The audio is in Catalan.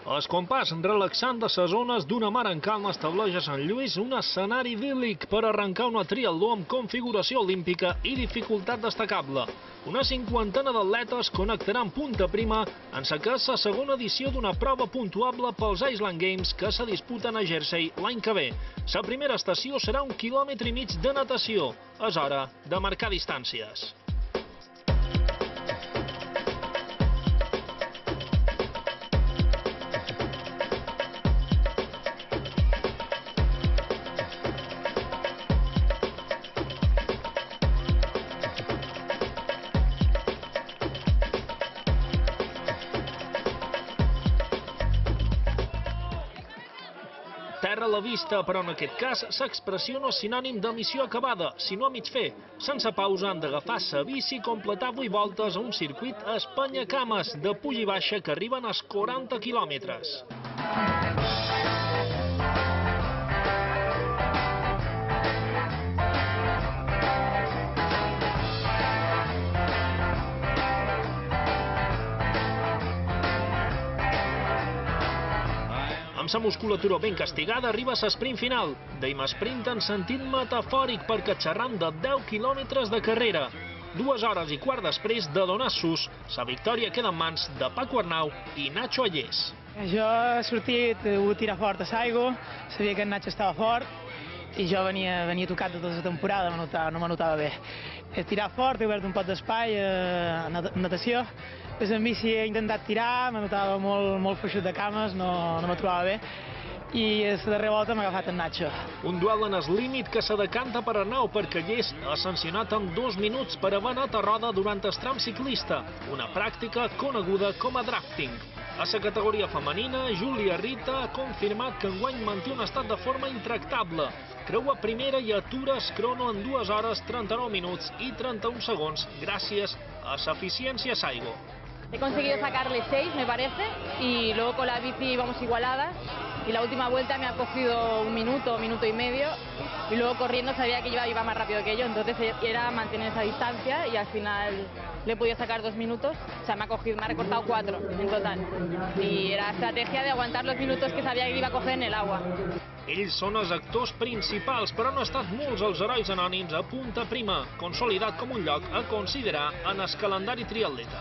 El compàs relaxant de les zones d'una mar en calma estableix a Sant Lluís un escenari idíl·lic per arrencar una triatló amb configuració olímpica i dificultat destacable. Una cinquantena d'atletes connectaran Punta Prima en la que és la segona edició d'una prova puntuable pels Island Games que se disputen a Jersey l'any que ve. La primera estació serà 1,5 quilòmetres de natació. És hora de marcar distàncies. Terra a la vista, però en aquest cas l'expressió no és sinònim de missió acabada, sinó a mig fer. Sense pausa han d'agafar la bici i completar 8 voltes a un circuit a Espanyacames, de puja i baixa que arriben als 40 quilòmetres. Amb la musculatura ben castigada arriba l'esprint final. Deim esprint en sentit metafòric perquè xerram de 10 quilòmetres de carrera. 2 hores i quart després de donar sus, la victòria queda en mans de Paco Arnau i Nacho Allés. Jo he sortit, he volgut tirar fort a l'aigua, sabia que en Nacho estava fort i jo venia tocat tota la temporada, no me notava bé. He tirat fort, he obert un pot d'espai a natació. Després en bici he intentat tirar, me notava molt feixut de cames, no me trobava bé. I a la darrera volta m'ha agafat en Nacho. Un duel en el límit que se decanta per Arnau perquè Allés ha sancionat amb 2 minuts per haver anat a roda durant el tram ciclista, una pràctica coneguda com a drafting. A la categoria femenina, Júlia Rita ha confirmat que enguany manté un estat de forma intractable. Creua primera i atura el crono en 2 hores, 39 minuts i 31 segons gràcies a la eficiencia Saigo. He conseguido sacarle 6, me parece, y luego con la bici íbamos igualadas, y la última vuelta me ha cogido 1 minuto, 1 minuto y medio, y luego corriendo sabía que iba más rápido que yo, entonces era mantener esa distancia y al final le he podido sacar 2 minutos, o sea, me ha recortado 4 en total, y era estrategia de aguantar los minutos que sabía que iba a coger en el agua. Ells són els actors principals, però han estat molts els herois anònims a Punta Prima, consolidat com un lloc a considerar en el calendari triatleta.